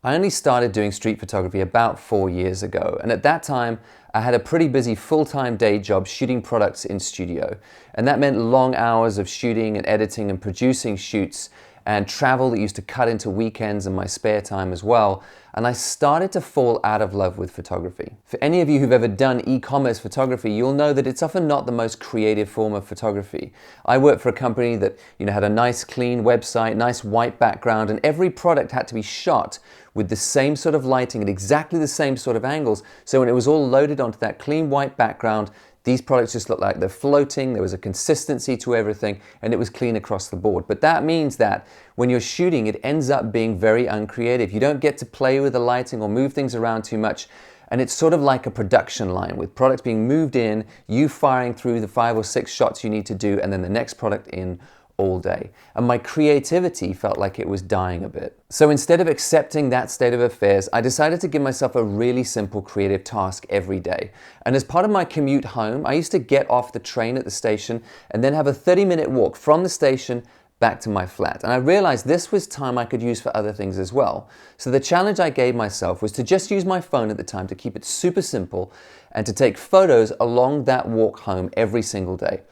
I only started doing street photography about 4 years ago, and at that time I had a pretty busy full-time day job shooting products in studio, and that meant long hours of shooting and editing and producing shoots and travel that used to cut into weekends and my spare time as well, and I started to fall out of love with photography. For any of you who've ever done e-commerce photography, you'll know that it's often not the most creative form of photography. I worked for a company that had a nice clean website, nice white background, and every product had to be shot with the same sort of lighting at exactly the same sort of angles, so when it was all loaded onto that clean white background, these products just looked like they're floating, there was a consistency to everything, and it was clean across the board. But that means that when you're shooting, it ends up being very uncreative. You don't get to play with the lighting or move things around too much, and it's sort of like a production line with products being moved in, you firing through the 5 or 6 shots you need to do, and then the next product in all day. And my creativity felt like it was dying a bit. So instead of accepting that state of affairs, I decided to give myself a really simple creative task every day. And as part of my commute home, I used to get off the train at the station and then have a 30-minute walk from the station back to my flat. And I realized this was time I could use for other things as well. So the challenge I gave myself was to just use my phone at the time to keep it super simple and to take photos along that walk home every single day.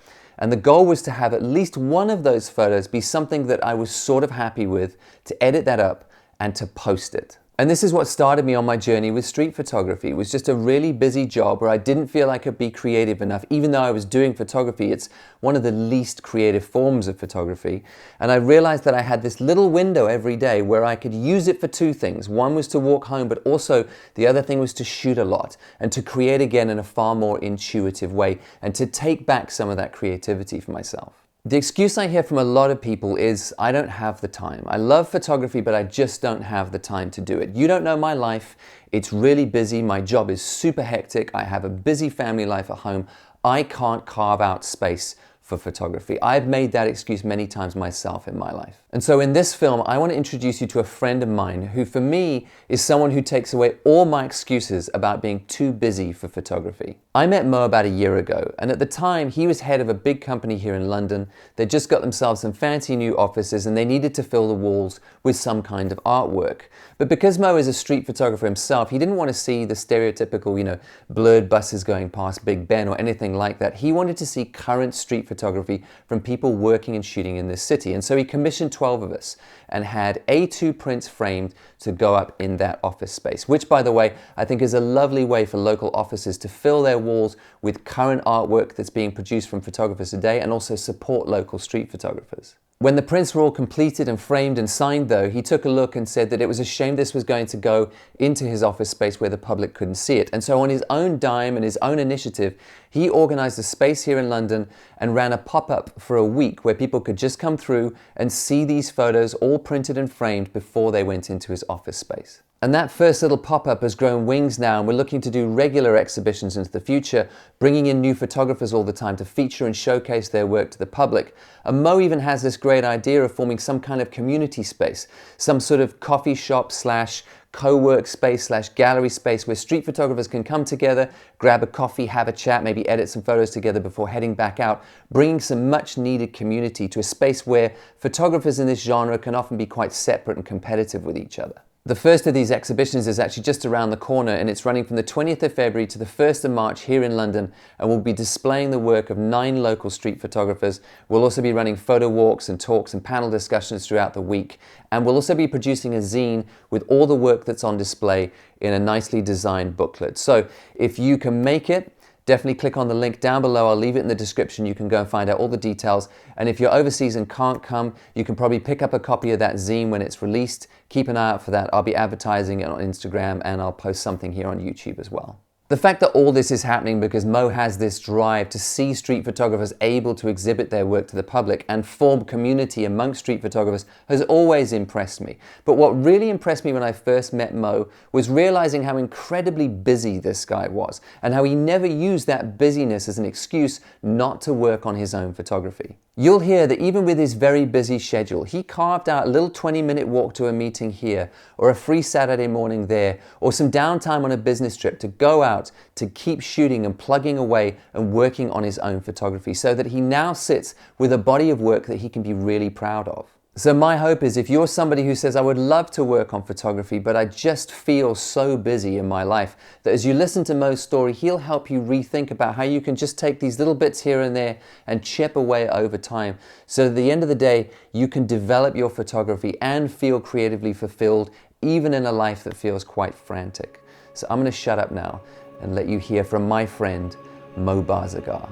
And the goal was to have at least one of those photos be something that I was sort of happy with, to edit that up and to post it. And this is what started me on my journey with street photography. It was just a really busy job where I didn't feel I could be creative enough, even though I was doing photography. It's one of the least creative forms of photography. And I realized that I had this little window every day where I could use it for 2 things. One was to walk home, but also the other thing was to shoot a lot and to create again in a far more intuitive way and to take back some of that creativity for myself. The excuse I hear from a lot of people is, I don't have the time. I love photography, but I just don't have the time to do it. You don't know my life. It's really busy. My job is super hectic. I have a busy family life at home. I can't carve out space for photography. I've made that excuse many times myself in my life. And so in this film, I want to introduce you to a friend of mine who for me is someone who takes away all my excuses about being too busy for photography. I met Mo about a year ago, and at the time he was head of a big company here in London. They'd just got themselves some fancy new offices and they needed to fill the walls with some kind of artwork. But because Mo is a street photographer himself, he didn't want to see the stereotypical, blurred buses going past Big Ben or anything like that. He wanted to see current street photography from people working and shooting in this city. And so he commissioned 12 of us and had A2 prints framed to go up in that office space, which, by the way, I think is a lovely way for local offices to fill their walls with current artwork that's being produced from photographers today and also support local street photographers. When the prints were all completed and framed and signed, though, he took a look and said that it was a shame this was going to go into his office space where the public couldn't see it. And so on his own dime and his own initiative, he organized a space here in London and ran a pop-up for a week where people could just come through and see these photos all printed and framed before they went into his office space. And that first little pop-up has grown wings now, and we're looking to do regular exhibitions into the future, bringing in new photographers all the time to feature and showcase their work to the public. And Mo even has this great idea of forming some kind of community space, some sort of coffee shop slash co-work space slash gallery space where street photographers can come together, grab a coffee, have a chat, maybe edit some photos together before heading back out, bringing some much needed community to a space where photographers in this genre can often be quite separate and competitive with each other. The first of these exhibitions is actually just around the corner, and it's running from the 20th of February to the 1st of March here in London, and we'll be displaying the work of 9 local street photographers. We'll also be running photo walks and talks and panel discussions throughout the week, and we'll also be producing a zine with all the work that's on display in a nicely designed booklet. So if you can make it, definitely click on the link down below. I'll leave it in the description. You can go and find out all the details. And if you're overseas and can't come, you can probably pick up a copy of that zine when it's released. Keep an eye out for that. I'll be advertising it on Instagram and I'll post something here on YouTube as well. The fact that all this is happening because Mo has this drive to see street photographers able to exhibit their work to the public and form community amongst street photographers has always impressed me. But what really impressed me when I first met Mo was realizing how incredibly busy this guy was and how he never used that busyness as an excuse not to work on his own photography. You'll hear that even with his very busy schedule, he carved out a little 20-minute walk to a meeting here, or a free Saturday morning there, or some downtime on a business trip to go out to keep shooting and plugging away and working on his own photography so that he now sits with a body of work that he can be really proud of. So my hope is if you're somebody who says, I would love to work on photography, but I just feel so busy in my life, that as you listen to Mo's story, he'll help you rethink about how you can just take these little bits here and there and chip away over time. So at the end of the day, you can develop your photography and feel creatively fulfilled, even in a life that feels quite frantic. So I'm going to shut up now and let you hear from my friend, Mo Barzegar.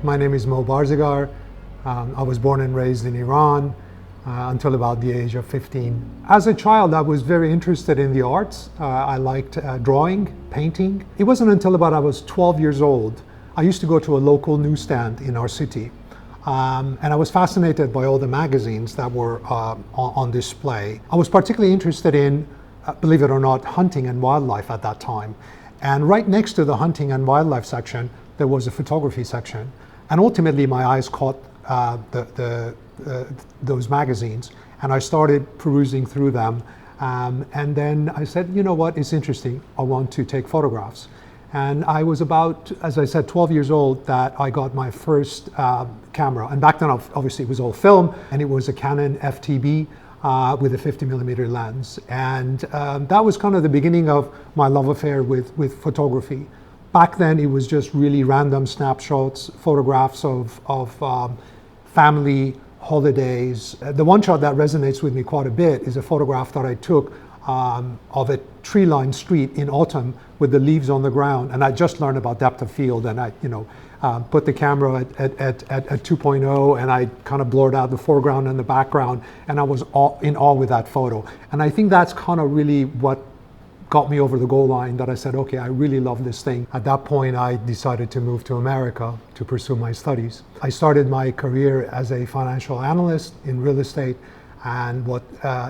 My name is Mo Barzegar. I was born and raised in Iran until about the age of 15. As a child, I was very interested in the arts. I liked drawing, painting. It wasn't until about I was 12 years old. I used to go to a local newsstand in our city. And I was fascinated by all the magazines that were on display. I was particularly interested in, believe it or not, hunting and wildlife at that time. And right next to the hunting and wildlife section, there was a photography section. And ultimately, my eyes caught those magazines, and I started perusing through them. And then I said, you know what, it's interesting. I want to take photographs. And I was about, as I said, 12 years old that I got my first camera. And back then, obviously, it was all film, and it was a Canon FTB with a 50mm lens. And that was kind of the beginning of my love affair with photography. Back then, it was just really random snapshots, photographs of family, holidays. The one shot that resonates with me quite a bit is a photograph that I took of a tree-lined street in autumn with the leaves on the ground. And I just learned about depth of field, and I, put the camera at 2.0, and I kind of blurred out the foreground and the background, and I was in awe with that photo. And I think that's kind of really what got me over the goal line, that I said, okay, I really love this thing. At that point, I decided to move to America to pursue my studies. I started my career as a financial analyst in real estate, and what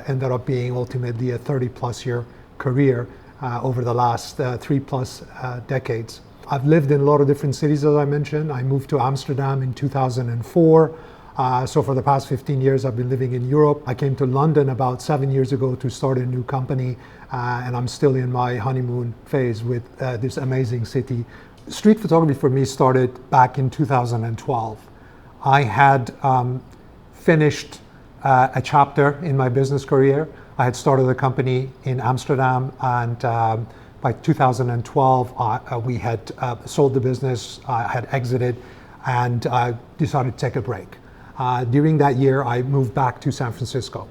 ended up being ultimately a 30+ year career over the last 3+ decades. I've lived in a lot of different cities, as I mentioned. I moved to Amsterdam in 2004. So for the past 15 years, I've been living in Europe. I came to London about 7 years ago to start a new company, and I'm still in my honeymoon phase with this amazing city. Street photography for me started back in 2012. I had finished a chapter in my business career. I had started a company in Amsterdam, and by 2012, we had sold the business, I had exited, and I decided to take a break. During that year, I moved back to San Francisco,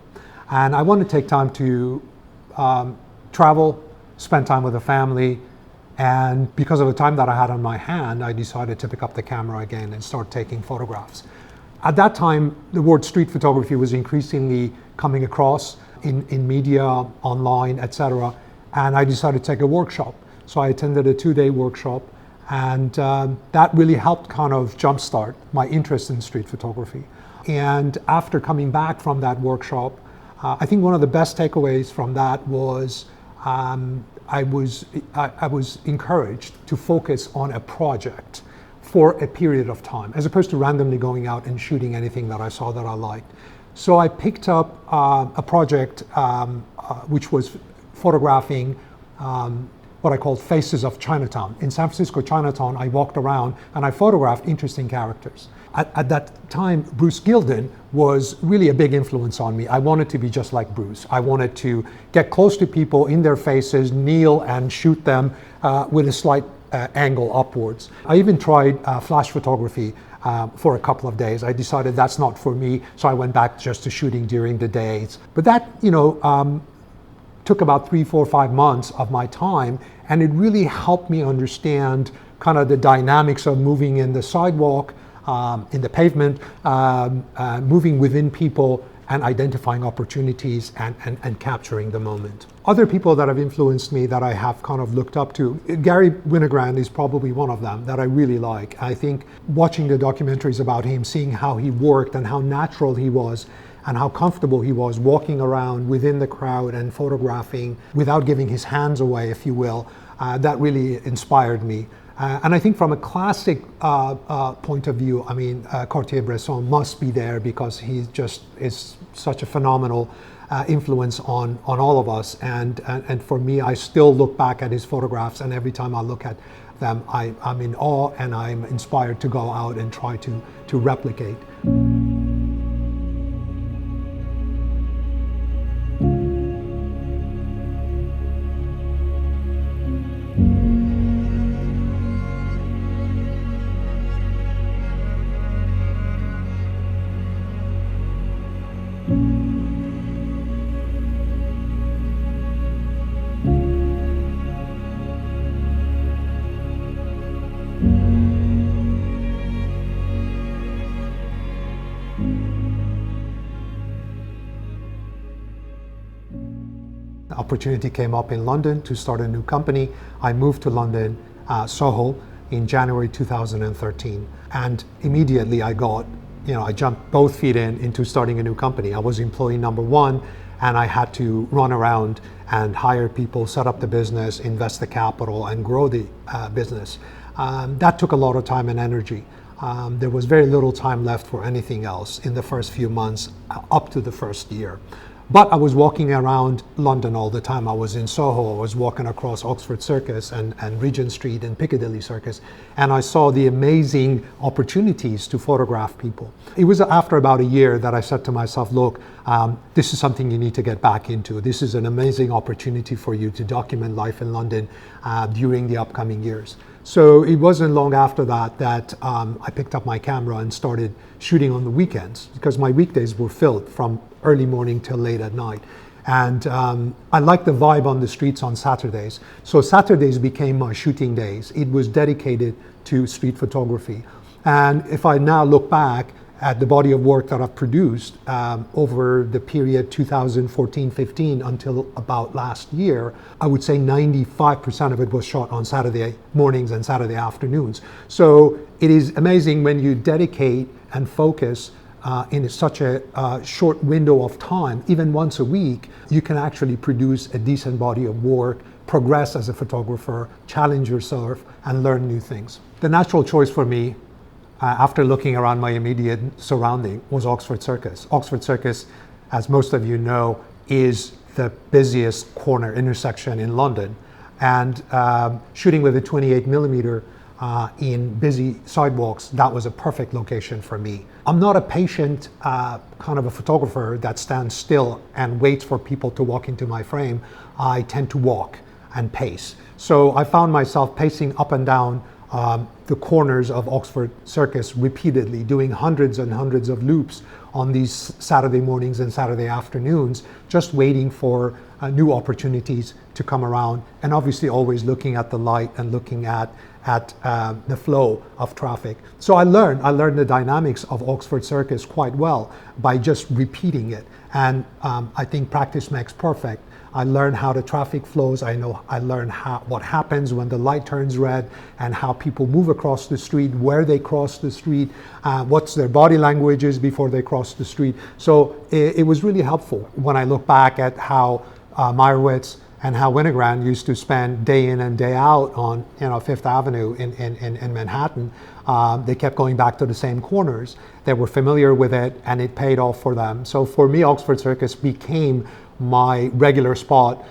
and I wanted to take time to travel, spend time with the family, and because of the time that I had on my hand, I decided to pick up the camera again and start taking photographs. At that time, the word street photography was increasingly coming across in media, online, etc., and I decided to take a workshop. So I attended a 2-day workshop, and that really helped kind of jumpstart my interest in street photography. And after coming back from that workshop, I think one of the best takeaways from that was I was encouraged to focus on a project for a period of time, as opposed to randomly going out and shooting anything that I saw that I liked. So I picked up a project which was photographing what I called Faces of Chinatown. In San Francisco Chinatown, I walked around and I photographed interesting characters. At that time, Bruce Gilden was really a big influence on me. I wanted to be just like Bruce. I wanted to get close to people in their faces, kneel and shoot them with a slight angle upwards. I even tried flash photography for a couple of days. I decided that's not for me, so I went back just to shooting during the days. But that, took about 3, 4, 5 months of my time, and it really helped me understand kind of the dynamics of moving in the sidewalk, in the pavement, moving within people and identifying opportunities and capturing the moment. Other people that have influenced me that I have kind of looked up to, Gary Winogrand is probably one of them that I really like. I think watching the documentaries about him, seeing how he worked and how natural he was and how comfortable he was walking around within the crowd and photographing without giving his hands away, if you will, that really inspired me. And I think from a classic point of view, I mean, Cartier-Bresson must be there because he just is such a phenomenal influence on all of us. And for me, I still look back at his photographs, and every time I look at them, I'm in awe and I'm inspired to go out and try to replicate. Opportunity came up in London to start a new company. I moved to London, Soho, in January 2013. And immediately I jumped both feet into starting a new company. I was employee number one, and I had to run around and hire people, set up the business, invest the capital, and grow the business. That took a lot of time and energy. There was very little time left for anything else in the first few months, up to the first year. But I was walking around London all the time. I was in Soho, I was walking across Oxford Circus and Regent Street and Piccadilly Circus, and I saw the amazing opportunities to photograph people. It was after about a year that I said to myself, look, this is something you need to get back into. This is an amazing opportunity for you to document life in London during the upcoming years. So it wasn't long after that I picked up my camera and started shooting on the weekends, because my weekdays were filled from early morning till late at night. And I liked the vibe on the streets on Saturdays. So Saturdays became my shooting days. It was dedicated to street photography. And if I now look back at the body of work that I've produced over the period 2014-15 until about last year, I would say 95% of it was shot on Saturday mornings and Saturday afternoons. So it is amazing when you dedicate and focus in such a short window of time, even once a week, you can actually produce a decent body of work, progress as a photographer, challenge yourself, and learn new things. The natural choice for me, after looking around my immediate surrounding, was Oxford Circus. Oxford Circus, as most of you know, is the busiest corner intersection in London. And shooting with a 28mm in busy sidewalks, that was a perfect location for me. I'm not a patient kind of a photographer that stands still and waits for people to walk into my frame. I tend to walk and pace. So I found myself pacing up and down the corners of Oxford Circus repeatedly, doing hundreds and hundreds of loops on these Saturday mornings and Saturday afternoons, just waiting for new opportunities to come around, and obviously always looking at the light and looking at the flow of traffic. So I learned the dynamics of Oxford Circus quite well by just repeating it. And I think practice makes perfect. I learned how the traffic flows. I learned what happens when the light turns red, and how people move across the street, where they cross the street, what's their body language is before they cross the street. So it was really helpful when I look back at how Meyerowitz and how Winogrand used to spend day in and day out on Fifth Avenue in Manhattan. They kept going back to the same corners. They were familiar with it, and it paid off for them. So for me, Oxford Circus became my regular spot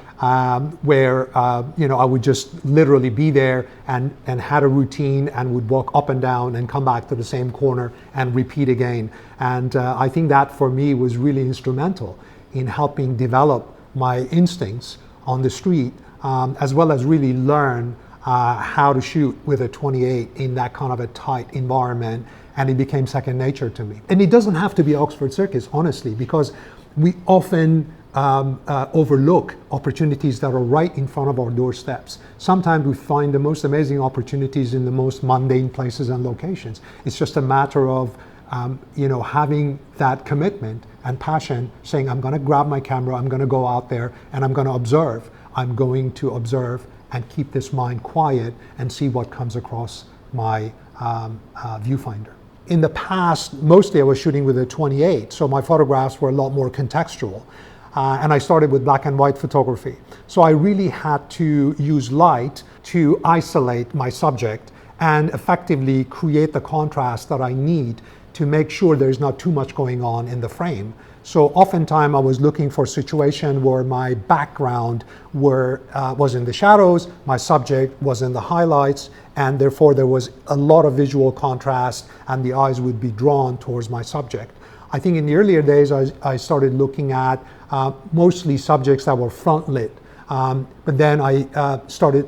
where I would just literally be there and had a routine and would walk up and down and come back to the same corner and repeat again. And I think that for me was really instrumental in helping develop my instincts on the street, as well as really learn how to shoot with a 28 in that kind of a tight environment, and it became second nature to me. And it doesn't have to be Oxford Circus, honestly, because we often overlook opportunities that are right in front of our doorsteps. Sometimes we find the most amazing opportunities in the most mundane places and locations. It's just a matter of having that commitment and passion, saying, I'm going to grab my camera, I'm going to go out there, and I'm going to observe. I'm going to observe and keep this mind quiet and see what comes across my viewfinder. In the past, mostly I was shooting with a 28, so my photographs were a lot more contextual. And I started with black and white photography. So I really had to use light to isolate my subject and effectively create the contrast that I need to make sure there's not too much going on in the frame. So oftentimes I was looking for a situation where my background was in the shadows, my subject was in the highlights, and therefore there was a lot of visual contrast and the eyes would be drawn towards my subject. I think in the earlier days I started looking at mostly subjects that were front lit, but then I started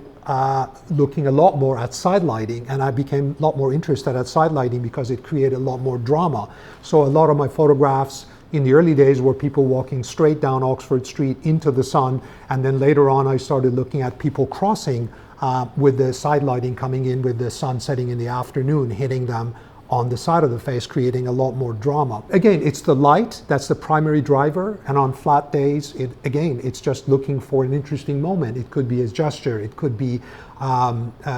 looking a lot more at side lighting, and I became a lot more interested at side lighting because it created a lot more drama. So a lot of my photographs in the early days were people walking straight down Oxford Street into the sun, and then later on I started looking at people crossing with the side lighting coming in with the sun setting in the afternoon, hitting them on the side of the face, creating a lot more drama. Again, it's the light that's the primary driver, and on flat days, it's just looking for an interesting moment. It could be a gesture, it could be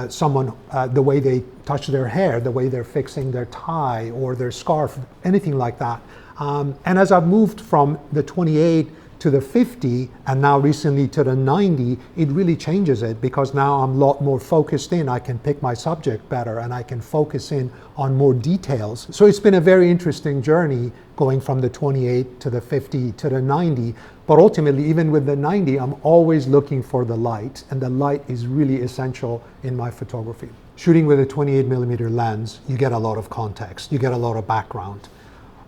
someone, the way they touch their hair, the way they're fixing their tie or their scarf, anything like that. And as I've moved from the 28 to the 50 and now recently to the 90, it really changes it, because now I'm a lot more focused in. I can pick my subject better and I can focus in on more details. So it's been a very interesting journey going from the 28 to the 50 to the 90. But ultimately, even with the 90, I'm always looking for the light, and the light is really essential in my photography. Shooting with a 28mm lens, you get a lot of context, you get a lot of background.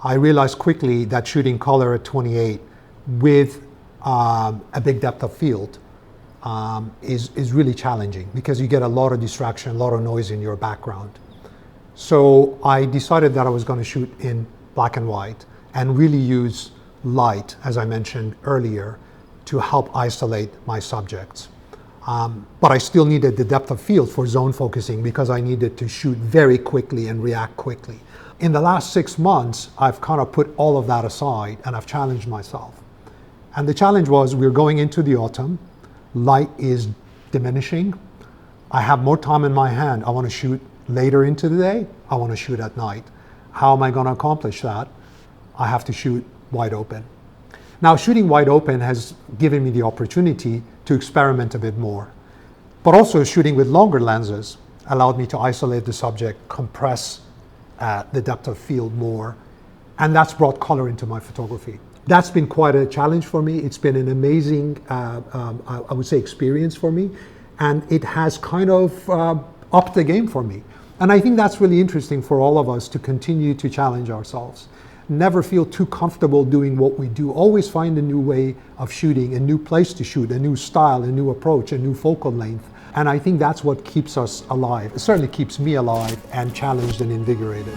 I realized quickly that shooting color at 28 with a big depth of field is really challenging, because you get a lot of distraction, a lot of noise in your background. So I decided that I was going to shoot in black and white and really use light, as I mentioned earlier, to help isolate my subjects. But I still needed the depth of field for zone focusing, because I needed to shoot very quickly and react quickly. In the last 6 months, I've kind of put all of that aside and I've challenged myself. And the challenge was, we're going into the autumn, light is diminishing, I have more time in my hand, I want to shoot later into the day, I want to shoot at night. How am I going to accomplish that? I have to shoot wide open. Now, shooting wide open has given me the opportunity to experiment a bit more, but also shooting with longer lenses allowed me to isolate the subject, compress the depth of field more, and that's brought color into my photography. That's been quite a challenge for me. It's been an amazing, I would say, experience for me, and it has kind of upped the game for me. And I think that's really interesting for all of us, to continue to challenge ourselves. Never feel too comfortable doing what we do. Always find a new way of shooting, a new place to shoot, a new style, a new approach, a new focal length. And I think that's what keeps us alive. It certainly keeps me alive and challenged and invigorated.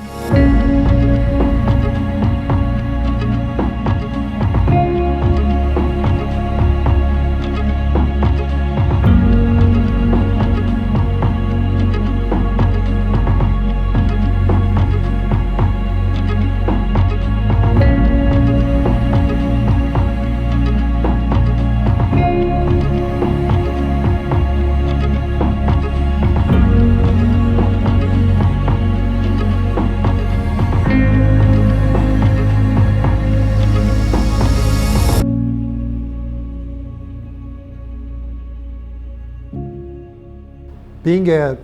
Being a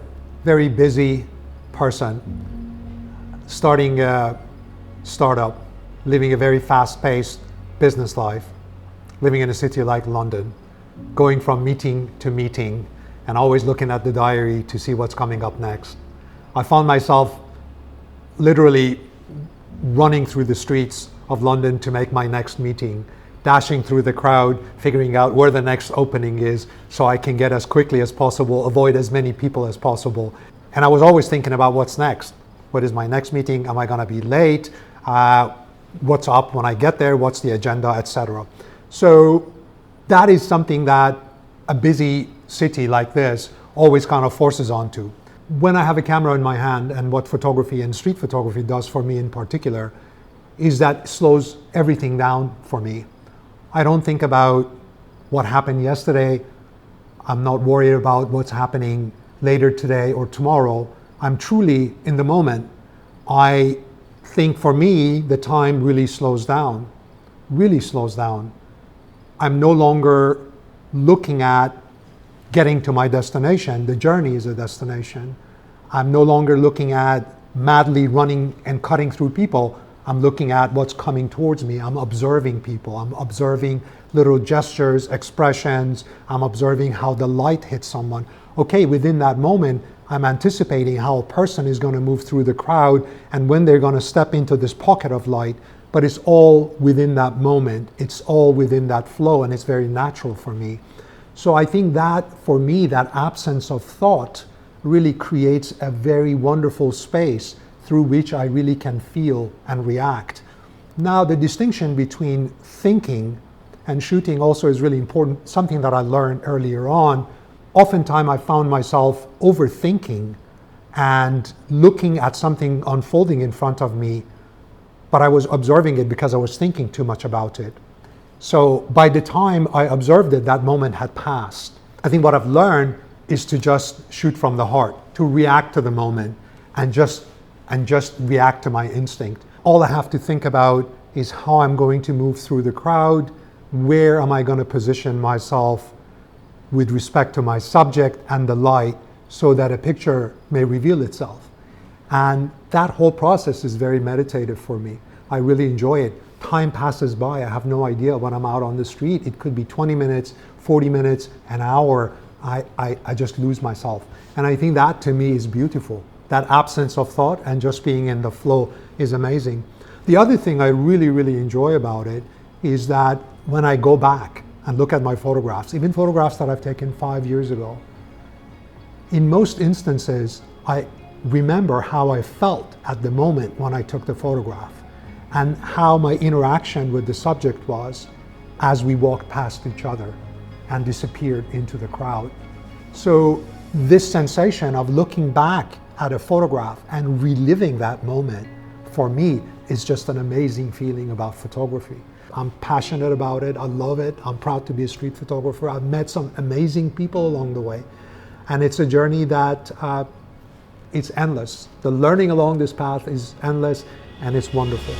very busy person, starting a startup, living a very fast-paced business life, living in a city like London, going from meeting to meeting, and always looking at the diary to see what's coming up next, I found myself literally running through the streets of London to make my next meeting, dashing through the crowd, figuring out where the next opening is so I can get as quickly as possible, avoid as many people as possible. And I was always thinking about what's next. What is my next meeting? Am I going to be late? What's up when I get there? What's the agenda, etc. So that is something that a busy city like this always kind of forces onto. When I have a camera in my hand, and what photography and street photography does for me in particular, is that it slows everything down for me. I don't think about what happened yesterday. I'm not worried about what's happening later today or tomorrow. I'm truly in the moment. I think for me, the time really slows down, really slows down. I'm no longer looking at getting to my destination. The journey is a destination. I'm no longer looking at madly running and cutting through people. I'm looking at what's coming towards me. I'm observing people. I'm observing little gestures, expressions. I'm observing how the light hits someone. Okay, within that moment, I'm anticipating how a person is going to move through the crowd and when they're going to step into this pocket of light. But it's all within that moment. It's all within that flow, and it's very natural for me. So I think that, for me, that absence of thought really creates a very wonderful space through which I really can feel and react. Now, the distinction between thinking and shooting also is really important, something that I learned earlier on. Oftentimes I found myself overthinking and looking at something unfolding in front of me, but I was observing it because I was thinking too much about it. So by the time I observed it, that moment had passed. I think what I've learned is to just shoot from the heart, to react to the moment and just react to my instinct. All I have to think about is how I'm going to move through the crowd, where am I going to position myself with respect to my subject and the light so that a picture may reveal itself. And that whole process is very meditative for me. I really enjoy it. Time passes by. I have no idea when I'm out on the street. It could be 20 minutes, 40 minutes, an hour. I just lose myself. And I think that to me is beautiful. That absence of thought and just being in the flow is amazing. The other thing I really, really enjoy about it is that when I go back and look at my photographs, even photographs that I've taken 5 years ago, in most instances, I remember how I felt at the moment when I took the photograph and how my interaction with the subject was as we walked past each other and disappeared into the crowd. So this sensation of looking back at a photograph and reliving that moment, for me, is just an amazing feeling about photography. I'm passionate about it. I love it. I'm proud to be a street photographer. I've met some amazing people along the way. And it's a journey that it's endless. The learning along this path is endless, and it's wonderful.